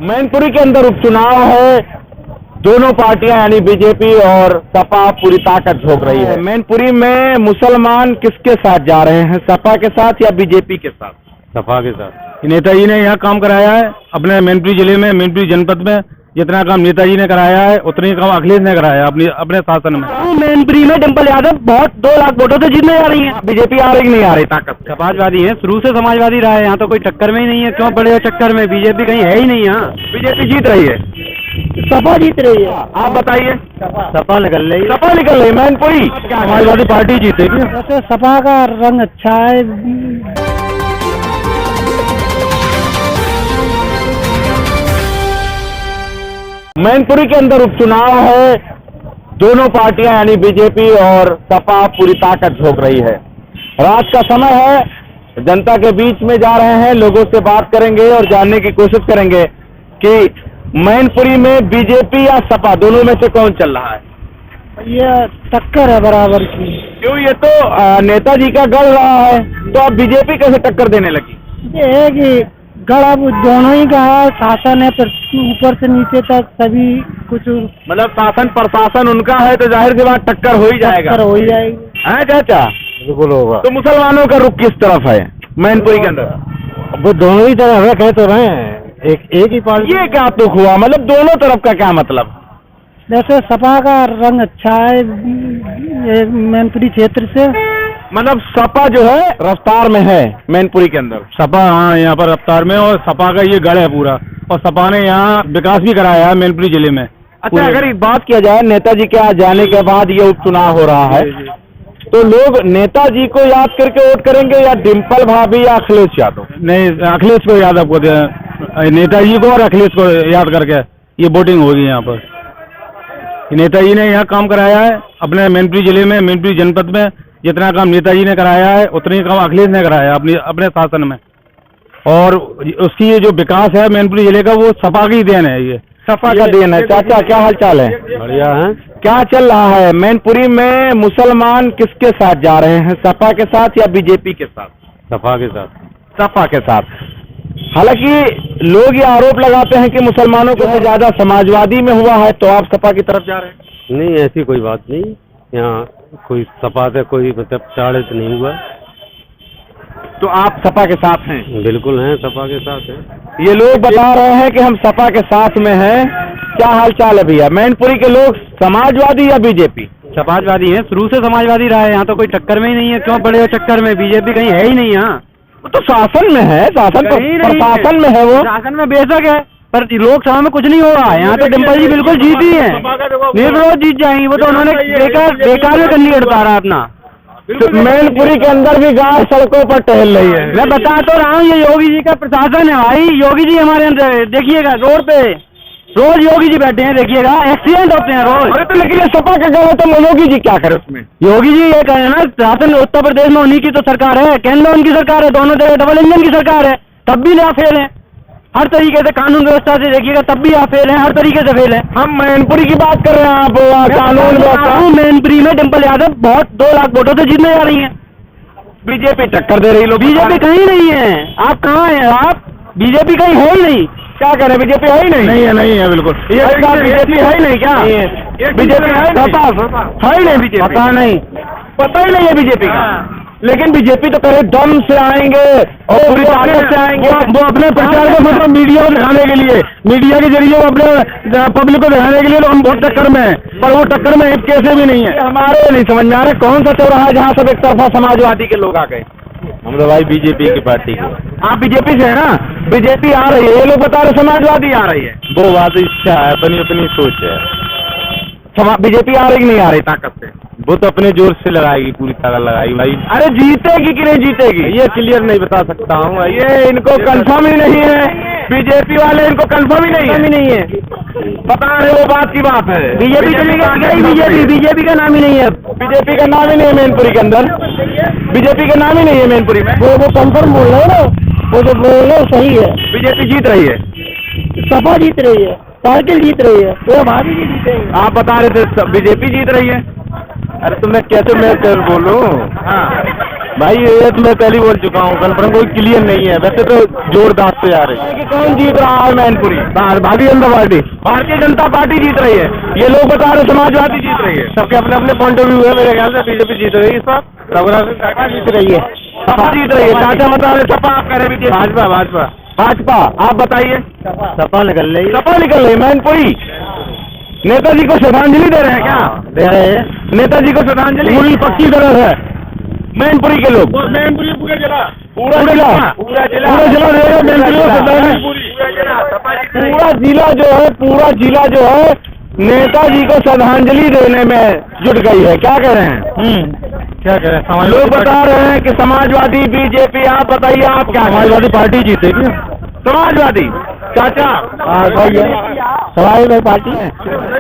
मैनपुरी के अंदर उपचुनाव है। दोनों पार्टियां यानी बीजेपी और सपा पूरी ताकत झोंक रही है। मैनपुरी में मुसलमान किसके साथ जा रहे हैं, सपा के साथ या बीजेपी के साथ? सपा के साथ। नेताजी ने यहाँ काम कराया है अपने मैनपुरी जिले में, मैनपुरी जनपद में। जितना काम नेताजी ने कराया है उतनी काम अखिलेश ने कराया अपने शासन में। मैनपुरी में डिम्पल यादव बहुत 2 लाख वोटों से जीतने जा रही है। बीजेपी आ रही नहीं आ रही ताकत? समाजवादी है, शुरू से समाजवादी रहा है, यहाँ तो कोई टक्कर में ही नहीं है। क्यों पड़े हो चक्कर में? बीजेपी कहीं है ही नहीं यहाँ। बीजेपी जीत रही है, सपा जीत रही है। आप बताइए। सपा निकल रही है। सपा निकल रही है मैनपुरी, समाजवादी पार्टी जीतेगी। वैसे सपा का रंग अच्छा है। मैनपुरी के अंदर उपचुनाव है। दोनों पार्टियां यानी बीजेपी और सपा पूरी ताकत झोंक रही है। रात का समय है, जनता के बीच में जा रहे हैं, लोगों से बात करेंगे और जानने की कोशिश करेंगे कि मैनपुरी में बीजेपी या सपा दोनों में से कौन चल रहा है। ये टक्कर है बराबर की। क्यों? ये तो नेताजी का गढ़ रहा है, तो अब बीजेपी कैसे टक्कर देने लगी? ये है कि गढ़ अब दोनों ही का है, शासन है, ऊपर से नीचे तक सभी कुछ। मतलब शासन प्रशासन उनका है तो जाहिर सी बात टक्कर हो ही जाएगा। टक्कर हो ही जाएगी। है चाचा? बिल्कुल होगा। तो मुसलमानों का रुख किस तरफ है मैनपुरी के अंदर? वो दोनों ही तरफ है, कह तो रहे हैं एक ही पार्टी। ये क्या दुख हुआ? मतलब दोनों तरफ का क्या मतलब? वैसे सपा का रंग अच्छा है मैनपुरी क्षेत्र से। मतलब सपा जो है रफ्तार में है मैनपुरी के अंदर। सपा हाँ यहाँ पर रफ्तार में, और सपा का ये गढ़ है पूरा, और सपा ने यहाँ विकास भी कराया है मैनपुरी जिले में। अच्छा, अगर एक बात किया जाए, नेताजी के आ जाने के बाद ये उपचुनाव हो रहा है, तो लोग नेताजी को याद करके वोट करेंगे या डिम्पल भाभी या अखिलेश यादव? नहीं, अखिलेश को यादव को, नेताजी को और अखिलेश को याद करके ये वोटिंग होगी यहाँ पर। नेताजी ने यहाँ काम कराया है अपने मैनपुरी जिले में, मैनपुरी जनपद में। जितना काम नेताजी ने कराया है उतनी काम अखिलेश ने कराया अपने शासन में। और उसकी ये जो विकास है मैनपुरी जिले का, वो सपा की देन है। ये सपा का देन है। चाचा क्या हाल चाल है? बढ़िया है। क्या चल रहा है मैनपुरी में? मुसलमान किसके साथ जा रहे हैं, सपा के साथ या बीजेपी के साथ? सपा के साथ। सपा के साथ। हालांकि लोग ये आरोप लगाते हैं कि मुसलमानों को ज्यादा समाजवादी में हुआ है, तो आप सपा की तरफ जा रहे हैं? नहीं, ऐसी कोई बात नहीं। यहाँ कोई सपा से कोई मतलब ताड़ित नहीं हुआ। तो आप सपा के साथ हैं? बिल्कुल हैं, सपा के साथ हैं। ये लोग बता रहे हैं कि हम सपा के साथ में हैं। क्या हाल चाल है भैया? मैनपुरी के लोग समाजवादी या बीजेपी? समाजवादी है, शुरू से समाजवादी रहा है, यहाँ तो कोई टक्कर में ही नहीं है। क्यों पड़े हो चक्कर में? बीजेपी कहीं है ही नहीं यहाँ। वो तो शासन में है, प्रशासन में है। वो शासन में बेशक है, पर लोकसभा में कुछ नहीं हो रहा है। यहाँ तो डिम्पल जी बिल्कुल जीती है, निर्विरोध जीत जाएंगी। वो तो उन्होंने बेकार में कैंडिडेट उतारा अपना। तो मैनपुरी के अंदर भी गाय सड़कों पर टहल रही है। मैं बता तो रहा हूँ, ये योगी जी का प्रशासन है भाई। योगी जी हमारे अंदर देखिएगा, रोड पे रोज योगी जी बैठे हैं, देखिएगा एक्सीडेंट होते हैं रोज। अरे तो लेकिन ये सपा का गढ़ है, तो योगी जी क्या करे उसमें? योगी जी ये कहे ना, शासन उत्तर प्रदेश में उन्हीं की तो सरकार है, केंद्र में उनकी सरकार है, दोनों जगह डबल इंजन की सरकार है, तब भी आप फेल है। हर तरीके से कानून व्यवस्था से देखिएगा, तब भी आप फेल है, हर तरीके से फेल है। हम मैनपुरी की बात कर रहे हैं, आप कानून व्यवस्था। मैनपुरी में डिम्पल यादव बहुत 2 लाख वोटों से जीतने जा रही है। बीजेपी टक्कर दे रही। लोग बीजेपी कहीं नहीं है। आप कहाँ हैं? आप बीजेपी कहीं है ही नहीं। क्या कह रहे हैं? बीजेपी है ही नहीं? नहीं है बिल्कुल। ये बीजेपी है ही नहीं क्या? बीजेपी है ही नहीं। बीजेपी पता नहीं, पता ही नहीं है बीजेपी का। लेकिन बीजेपी तो पहले दम से आएंगे और पूरी ताकत से आएंगे। वो अपने प्रचार को मतलब मीडिया को दिखाने के लिए, मीडिया के जरिए वो अपने पब्लिक को दिखाने के लिए तो हम बहुत टक्कर में हैं, पर वो टक्कर में एक कैसे भी नहीं है। हमारे नहीं समझ में आ रहा कौन सा चौराहा है जहाँ सब एक तरफा समाजवादी के लोग आ गए। हम तो भाई बीजेपी की पार्टी के। आप बीजेपी से है ना? बीजेपी आ रही है, ये लोग बता रहे समाजवादी आ रही है। वो बात इच्छा है, अपनी अपनी सोच है। बीजेपी आ रही कि नहीं आ रही ताकत से? वो तो अपने जोर से लगाएगी, पूरी ताकत लगाएगी भाई। अरे जीतेगी कि नहीं जीतेगी ये क्लियर नहीं बता सकता हूँ। ये इनको कंफर्म ही नहीं है, बीजेपी वाले इनको कंफर्म ही नहीं है। बता रहे वो बात की बात है। बीजेपी बीजेपी का नाम ही नहीं है। बीजेपी का नाम ही नहीं है मैनपुरी के अंदर। बीजेपी का नाम ही नहीं है मैनपुरी में। वो कंफर्म बोल रहे हो ना, वो जो बोल रहे हो सही है। बीजेपी जीत रही है, सपा जीत रही है, पार्टी जीत रही है, वो भाभी जी जीतेंगे। आप बता रहे थे बीजेपी जीत रही है। अरे तो मैं कैसे बोलूं? हाँ भाई ये तो मैं पहले बोल चुका हूँ, कन्फर्म कोई क्लियर नहीं है, वैसे तो जोरदार से आ रही है। कौन जीत रहा है मैनपुरी? भारतीय जनता पार्टी। भारतीय जनता पार्टी जीत रही है। ये लोग बता रहे समाजवादी जीत रही है। सबके अपने अपने पॉइंट ऑफ व्यू है, मेरे ख्याल से बीजेपी जीत रही है इस बार, सपा जीत रही है। सपा जीत रही है। चाचा बता रहे सपा, आप कह रहे बीजेपी। भाजपा भाजपा भाजपा, आप बताइए। सपा निकल रही है। सपा निकल रही है। मैनपुरी नेताजी को श्रद्धांजलि दे रहे हैं क्या? दे रहे हैं नेताजी को श्रद्धांजलि पूरी पक्की तरह है। मैनपुरी के लोग मैनपुरी पूरा जिला पूरा जिला दे रहे हैं मैनपुरी को श्रद्धांजलि। पूरा जिला जो है नेताजी को श्रद्धांजलि देने में जुट गई है। क्या कह रहे हैं? क्या कह रहे हैं? लोग बता रहे हैं कि समाजवादी बीजेपी। आप बताइए, आप क्या? समाजवादी पार्टी जीतेगी। समाजवादी चाचा समाजवादी पार्टी है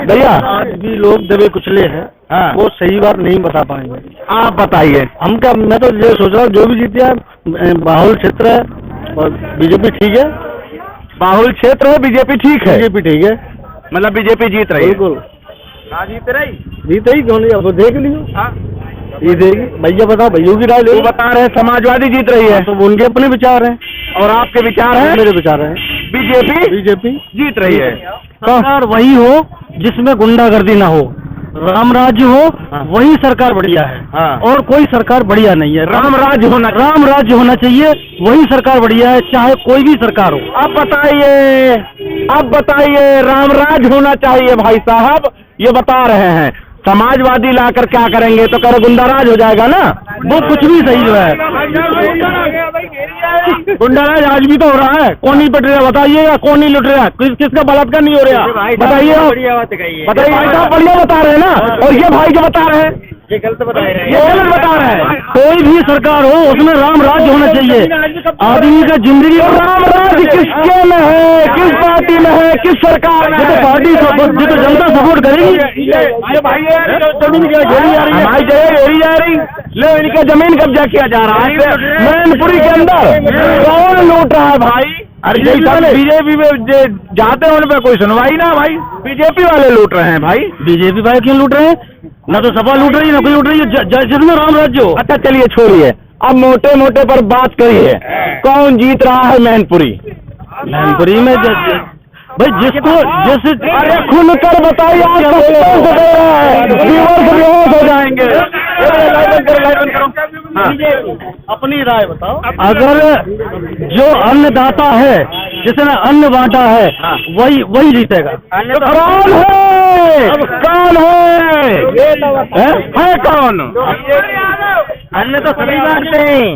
भैया। आज भी लोग दबे कुचले हैं, हाँ। वो सही बात नहीं बता पाएंगे। आप बताइए। हम क्या, मैं तो ये सोच रहा हूँ जो भी जीते है बाहुल क्षेत्र है और बीजेपी ठीक है। बाहुल क्षेत्र है, बीजेपी ठीक है। बीजेपी ठीक है, मतलब बीजेपी जीत रही है। बिल्कुल जीत रही। जीते ही क्यों नहीं, अब देख लियो। ये देगी भैया, बताओ भैया की राय ले। वो बता रहे हैं समाजवादी जीत रही है, तो उनके अपने विचार हैं और आपके विचार हैं? मेरे विचार हैं बीजेपी जीत रही है। सरकार वही हो जिसमें गुंडागर्दी ना हो, राम राज्य हो, वही सरकार बढ़िया है। हाँ। और कोई सरकार बढ़िया नहीं है। राम राज्य होना चाहिए, वही सरकार बढ़िया है, चाहे कोई भी सरकार हो। अब बताइए राम राज होना चाहिए भाई साहब, ये बता रहे हैं। समाजवादी लाकर क्या करेंगे? तो करो गुंडाराज हो जाएगा ना। वो कुछ भी सही जो है। गुंडाराज आज भी तो हो रहा है। कौन नहीं पट रहा बताइएगा, कौन नहीं लुट रहा, किसका बलात्कार नहीं हो रहा बताइए। बताइए भाई साहब, बढ़िया बता रहे हैं ना। और ये भाई जो बता रहे हैं ये गलत बता रहे हैं। ये गलत बता रहे हैं। कोई भी सरकार हो उसमें राम राज्य होना चाहिए। आदमी का जिंदगी राम राज किसके में है? किस पार्टी में है? किस सरकार में है? पार्टी तो जनता सपोर्ट करेगी। हमारी जगह घेरी जा रही। ले, इनका जमीन कब्जा किया जा रहा है मैनपुरी के अंदर। कौन लूट रहा है भाई? अरे बीजेपी में जाते हैं, उन पर कोई सुनवाई ना भाई। बीजेपी वाले लूट रहे हैं भाई। बीजेपी वाले क्यों लूट रहे हैं? ना तो सपा लूट रही है, ना कोई लूट रही है, जिसमें राम राज्य हो। अच्छा चलिए छोड़िए, अब मोटे मोटे पर बात करिए। कौन जीत रहा है मैनपुरी? मैनपुरी में भाई जिसको जिस अरे खुलकर बताइए, आप सस्पेंस दे रहे हैं, व्यूअर्स बेहोश हो जाएंगे। अपनी राय बताओ। अगर जो अन्नदाता है, जिसने अन्न बांटा है, वही जीतेगा। कौन है? कौन है कौन? अन्न तो सभी बांटते हैं।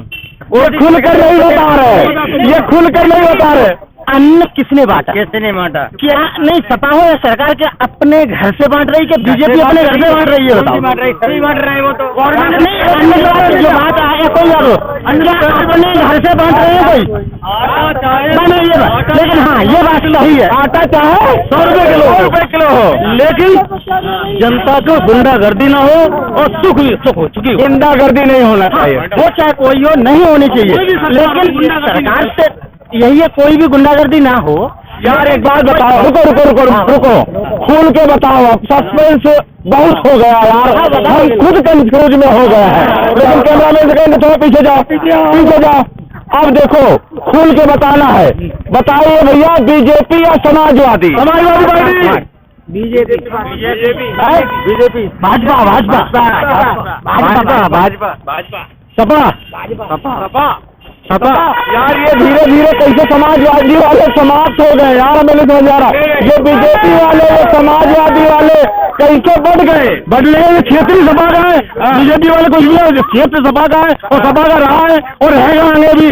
वो खुलकर नहीं बता रहे, ये खुलकर नहीं बता रहे। अन्न किसने बांटा? क्या नहीं सपा हो या सरकार के अपने घर से बांट रही है? बीजेपी अपने घर से बांट रही है? बताओ। सभी बांट रहे हैं वो तो। नहीं, अन्न जो बात है कोई यार अन्न अपने घर से बांट रहे हैं कोई। नहीं ये बात, लेकिन हाँ ये बात सही है। आटा चाहे 100 रुपए किलो हो, लेकिन जनता को गुंडागर्दी ना हो और सुख हो चुकी हो। गुंडागर्दी नहीं होना चाहिए। वो चाहे कोई हो, नहीं होनी चाहिए, लेकिन सरकार से यही है कोई भी गुंडागर्दी ना हो। यार एक बात बताओ, रुको खुल के बताओ। अब सस्पेंस बहुत हो गया यार, हम खुद कंफ्यूज में हो गए हैं। लेकिन कैमरामैन से कहेंगे थोड़ा पीछे जाओ। अब देखो खुल के बताना है। बताइए भैया, बीजेपी या समाजवादी? समाजवादी पार्टी। बीजेपी सपा। यार ये धीरे धीरे कैसे समाजवादी वाले समाप्त हो गए यार, हमें नहीं समझ आ रहा। ये बीजेपी वाले, ये समाजवादी वाले कैसे बढ़ गए? क्षेत्रीय सपा का है, बीजेपी वाले कुछ भी है, क्षेत्र सपा का है और सपा का रहा है और रहेगा आगे भी।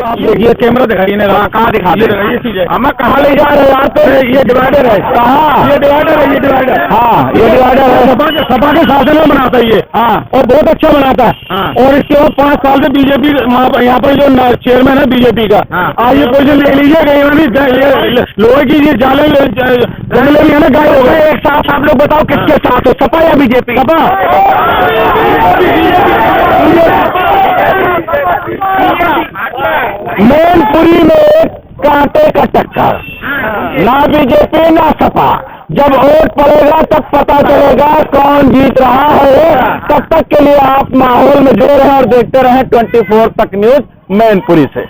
आप देखिए, कैमरा दिखाइए ना। कहाँ दिखाते हैं? ये चीज है, हमें कहाँ ले जा रहे हैं यार? तो ये डिवाइडर है। कहाँ? ये डिवाइडर है, ये डिवाइडर। हाँ ये डिवाइडर है। सपा के शासन में बनाता है ये। हाँ और बहुत अच्छा बनाता है। और इसके बाद 5 साल से बीजेपी यहाँ पर जो चेयरमैन है बीजेपी का, आज ये पोजीशन ले लीजिए। लोहे की ये जाले जंगले में है ना, गायब हो गए। एक साथ आप लोग बताओ किसके साथ हो, सपा या बीजेपी? सपा। मैनपुरी में कांटे का टक्कर, ना बीजेपी ना सपा। जब वोट पड़ेगा तब पता चलेगा कौन जीत रहा है। तब तक के लिए आप माहौल में जुड़े रहें और देखते रहें 24 तक न्यूज मैनपुरी से।